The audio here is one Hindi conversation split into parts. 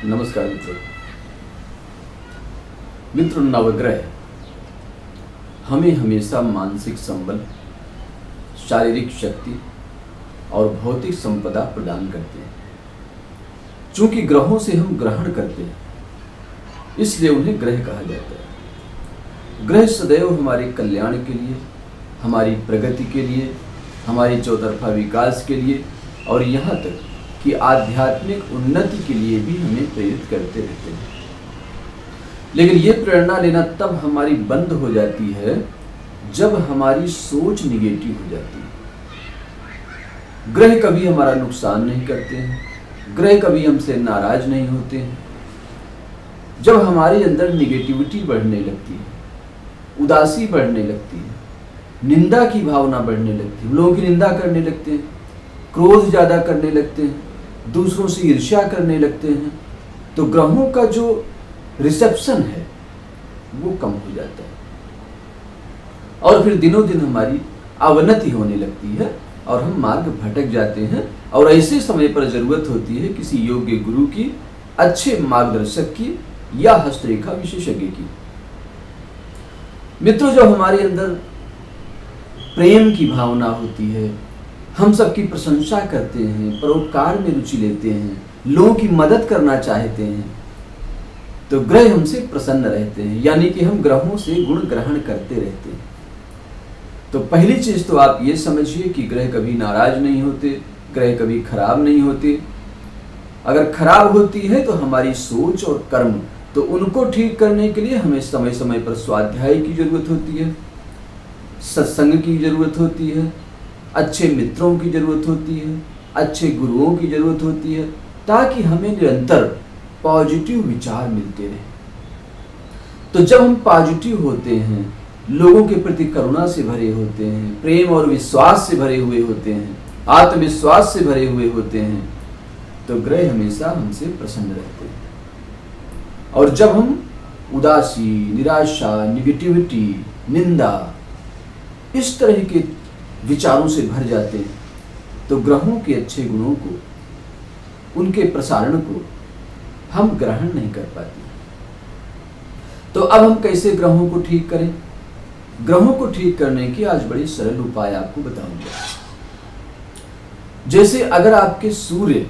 नमस्कार मित्रों। नवग्रह हमें हमेशा मानसिक संबल, शारीरिक शक्ति और भौतिक संपदा प्रदान करते हैं। चूंकि ग्रहों से हम ग्रहण करते हैं, इसलिए उन्हें ग्रह कहा जाता है। ग्रह सदैव हमारे कल्याण के लिए, हमारी प्रगति के लिए, हमारे चौतरफा विकास के लिए और यहाँ तक कि आध्यात्मिक उन्नति के लिए भी हमें प्रेरित करते रहते हैं। लेकिन ये प्रेरणा लेना तब हमारी बंद हो जाती है जब हमारी सोच निगेटिव हो जाती है। ग्रह कभी हमारा नुकसान नहीं करते हैं, ग्रह कभी हमसे नाराज नहीं होते हैं। जब हमारे अंदर निगेटिविटी बढ़ने लगती है, उदासी बढ़ने लगती है, निंदा की भावना बढ़ने लगती है, लोगों की निंदा करने लगते हैं, क्रोध ज़्यादा करने लगते हैं, दूसरों से ईर्ष्या करने लगते हैं, तो ग्रहों का जो रिसेप्शन है वो कम हो जाता है और फिर दिनों दिन हमारी अवनति होने लगती है और हम मार्ग भटक जाते हैं। और ऐसे समय पर जरूरत होती है किसी योग्य गुरु की, अच्छे मार्गदर्शक की या हस्तरेखा विशेषज्ञ की। मित्रों, जब हमारे अंदर प्रेम की भावना होती है, हम सबकी प्रशंसा करते हैं, परोपकार में रुचि लेते हैं, लोगों की मदद करना चाहते हैं, तो ग्रह हमसे प्रसन्न रहते हैं, यानी कि हम ग्रहों से गुण ग्रहण करते रहते हैं। तो पहली चीज तो आप ये समझिए कि ग्रह कभी नाराज नहीं होते, ग्रह कभी खराब नहीं होते। अगर खराब होती है तो हमारी सोच और कर्म, तो उनको ठीक करने के लिए हमें समय समय पर स्वाध्याय की जरूरत होती है, सत्संग की जरूरत होती है, अच्छे मित्रों की जरूरत होती है, अच्छे गुरुओं की जरूरत होती है, ताकि हमें निरंतर पॉजिटिव विचार मिलते रहे। तो जब हम पॉजिटिव होते हैं, लोगों के प्रति करुणा से भरे होते हैं, प्रेम और विश्वास से भरे हुए होते हैं, आत्मविश्वास से भरे हुए होते हैं, तो ग्रह हमेशा हमसे प्रसन्न रहते हैं। और जब हम उदासी, निराशा, निगेटिविटी, निंदा, इस तरह के विचारों से भर जाते हैं, तो ग्रहों के अच्छे गुणों को, उनके प्रसारण को हम ग्रहण नहीं कर पाते। तो अब हम कैसे ग्रहों को ठीक करें? ग्रहों को ठीक करने के आज बड़े सरल उपाय आपको बताऊंगा। जैसे अगर आपके सूर्य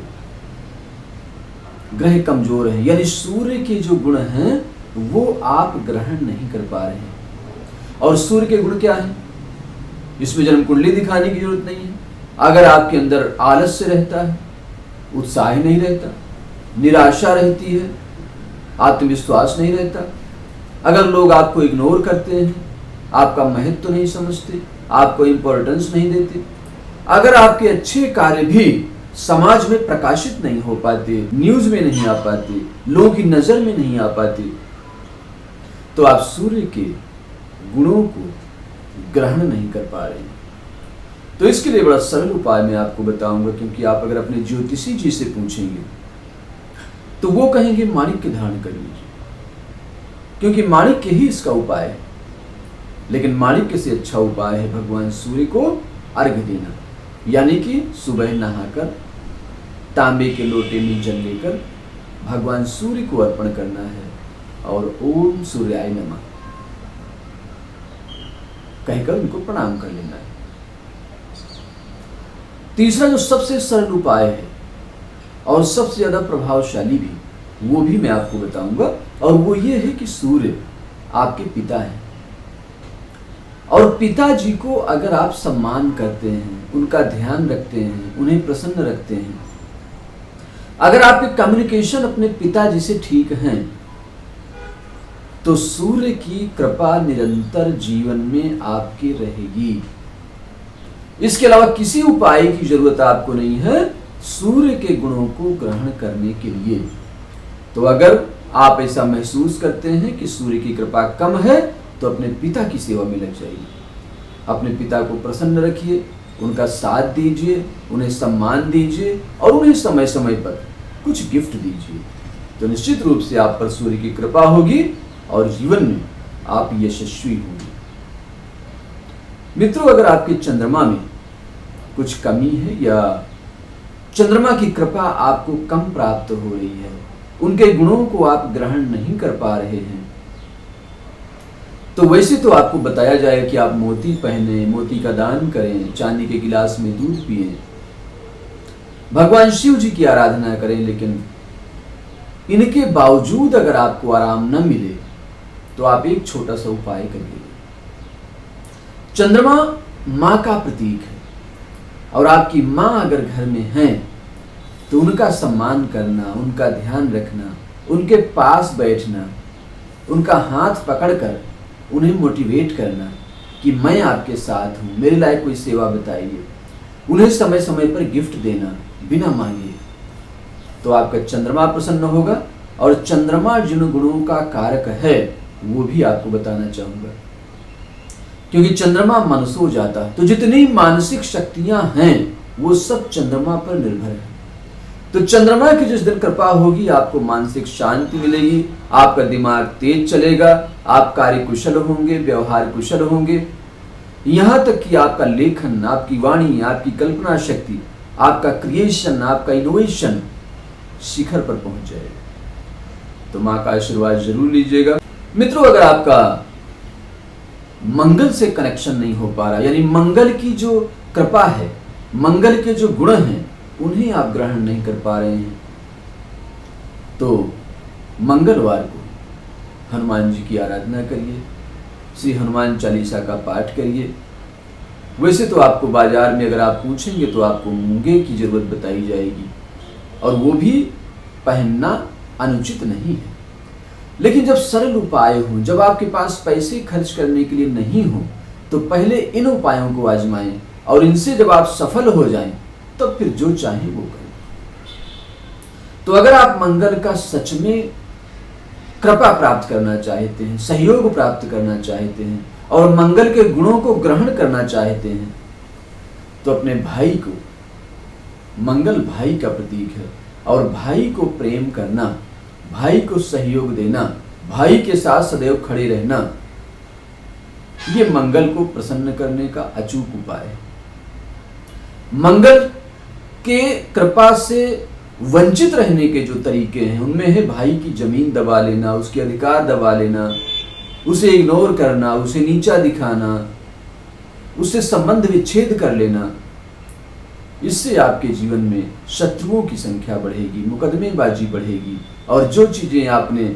ग्रह कमजोर है, यानी सूर्य के जो गुण हैं वो आप ग्रहण नहीं कर पा रहे हैं। और सूर्य के गुण क्या हैं? इसमें जन्म कुंडली दिखाने की जरूरत नहीं है। अगर आपके अंदर आलस्य रहता है, उत्साह नहीं रहता, निराशा रहती है, आत्मविश्वास नहीं रहता, अगर लोग आपको इग्नोर करते हैं, आपका महत्व तो नहीं समझते, आपको इंपॉर्टेंस नहीं देते, अगर आपके अच्छे कार्य भी समाज में प्रकाशित नहीं हो पाते, न्यूज में नहीं आ पाते, लोगों की नजर में नहीं आ पाते, तो आप सूर्य के गुणों को ग्रहण नहीं कर पा रहे हैं। तो इसके लिए बड़ा सरल उपाय मैं आपको बताऊंगा, क्योंकि आप अगर अपने ज्योतिषी जी से पूछेंगे तो वो कहेंगे माणिक्य धारण कर लीजिए, क्योंकि माणिक्य ही इसका उपाय है। लेकिन माणिक्य से अच्छा उपाय है भगवान सूर्य को अर्घ्य देना, यानी कि सुबह नहाकर तांबे के लोटे में जल लेकर भगवान सूर्य को अर्पण करना है और ओम सूर्याय नमः कहकर उनको प्रणाम कर लेना है। तीसरा जो सबसे सरल उपाय है और सबसे ज्यादा प्रभावशाली भी, वो भी मैं आपको बताऊंगा, और वो ये है कि सूर्य आपके पिता हैं। और पिताजी को अगर आप सम्मान करते हैं, उनका ध्यान रखते हैं, उन्हें प्रसन्न रखते हैं, अगर आपके कम्युनिकेशन अपने पिताजी से ठीक हैं, तो सूर्य की कृपा निरंतर जीवन में आपके रहेगी। इसके अलावा किसी उपाय की जरूरत आपको नहीं है सूर्य के गुणों को ग्रहण करने के लिए। तो अगर आप ऐसा महसूस करते हैं कि सूर्य की कृपा कम है, तो अपने पिता की सेवा में लग जाइए। अपने पिता को प्रसन्न रखिए, उनका साथ दीजिए, उन्हें सम्मान दीजिए और उन्हें समय समय पर कुछ गिफ्ट दीजिए। तो निश्चित रूप से आप पर सूर्य की कृपा होगी और जीवन में आप यशस्वी होंगे। मित्रों, अगर आपके चंद्रमा में कुछ कमी है या चंद्रमा की कृपा आपको कम प्राप्त हो रही है, उनके गुणों को आप ग्रहण नहीं कर पा रहे हैं, तो वैसे तो आपको बताया जाए कि आप मोती पहने, मोती का दान करें, चांदी के गिलास में दूध पिएं, भगवान शिव जी की आराधना करें, लेकिन इनके बावजूद अगर आपको आराम न मिले तो आप एक छोटा सा उपाय करिए। चंद्रमा माँ का प्रतीक है और आपकी माँ अगर घर में हैं तो उनका सम्मान करना, उनका ध्यान रखना, उनके पास बैठना, उनका हाथ पकड़कर उन्हें मोटिवेट करना कि मैं आपके साथ हूँ, मेरे लायक कोई सेवा बताइए, उन्हें समय समय पर गिफ्ट देना बिना मांगे, तो आपका चंद्रमा प्रसन्न होगा। और चंद्रमा जिन गुणों का कारक है वो भी आपको बताना चाहूंगा, क्योंकि चंद्रमा मनसो जाता, तो जितनी मानसिक शक्तियां हैं वो सब चंद्रमा पर निर्भर है। तो चंद्रमा की जिस दिन कृपा होगी आपको मानसिक शांति मिलेगी, आपका दिमाग तेज चलेगा, आप कार्य कुशल होंगे, व्यवहार कुशल होंगे, यहां तक कि आपका लेखन, आपकी वाणी, आपकी कल्पना शक्ति, आपका क्रिएशन, आपका इनोवेशन शिखर पर पहुंच जाएगा। तो मां का आशीर्वाद जरूर लीजिएगा। मित्रों, अगर आपका मंगल से कनेक्शन नहीं हो पा रहा, यानी मंगल की जो कृपा है, मंगल के जो गुण हैं उन्हें आप ग्रहण नहीं कर पा रहे हैं, तो मंगलवार को हनुमान जी की आराधना करिए, श्री हनुमान चालीसा का पाठ करिए। वैसे तो आपको बाजार में अगर आप पूछेंगे तो आपको मूंगे की जरूरत बताई जाएगी और वो भी पहनना अनुचित नहीं है, लेकिन जब सरल उपाय हो, जब आपके पास पैसे खर्च करने के लिए नहीं हो, तो पहले इन उपायों को आजमाएं और इनसे जब आप सफल हो जाएं तब तो फिर जो चाहे वो करें। तो अगर आप मंगल का सच में कृपा प्राप्त करना चाहते हैं, सहयोग प्राप्त करना चाहते हैं और मंगल के गुणों को ग्रहण करना चाहते हैं, तो अपने भाई को, मंगल भाई का प्रतीक है, और भाई को प्रेम करना, भाई को सहयोग देना, भाई के साथ सदैव खड़े रहना, ये मंगल को प्रसन्न करने का अचूक उपाय है। मंगल के कृपा से वंचित रहने के जो तरीके हैं उनमें है भाई की जमीन दबा लेना, उसके अधिकार दबा लेना, उसे इग्नोर करना, उसे नीचा दिखाना, उससे संबंध विच्छेद कर लेना। इससे आपके जीवन में शत्रुओं की संख्या बढ़ेगी, मुकदमेबाजी बढ़ेगी और जो चीजें आपने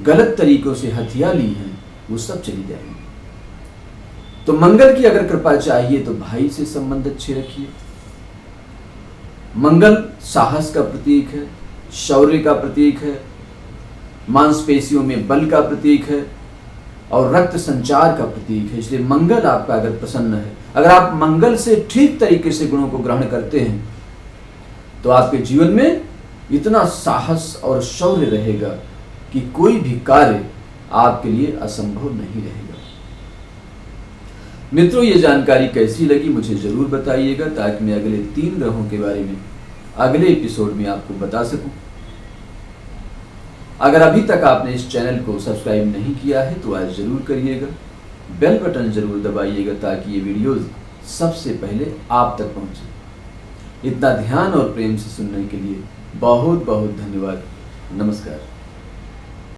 गलत तरीकों से हथिया ली हैं वो सब चली जाएंगी। तो मंगल की अगर कृपा चाहिए तो भाई से संबंध अच्छे रखिए। मंगल साहस का प्रतीक है, शौर्य का प्रतीक है, मांसपेशियों में बल का प्रतीक है और रक्त संचार का प्रतीक है। इसलिए मंगल आपका अगर प्रसन्न है, अगर आप मंगल से ठीक तरीके से गुणों को ग्रहण करते हैं तो आपके जीवन में इतना साहस और शौर्य रहेगा कि कोई भी कार्य आपके लिए असंभव नहीं रहेगा। मित्रों, ये जानकारी कैसी लगी मुझे जरूर बताइएगा, ताकि मैं अगले 3 ग्रहों के बारे में अगले एपिसोड में आपको बता सकूं। अगर अभी तक आपने इस चैनल को सब्सक्राइब नहीं किया है तो आज जरूर करिएगा, बेल बटन जरूर दबाइएगा ताकि ये वीडियोस सबसे पहले आप तक पहुंचे। इतना ध्यान और प्रेम से सुनने के लिए बहुत बहुत धन्यवाद। नमस्कार।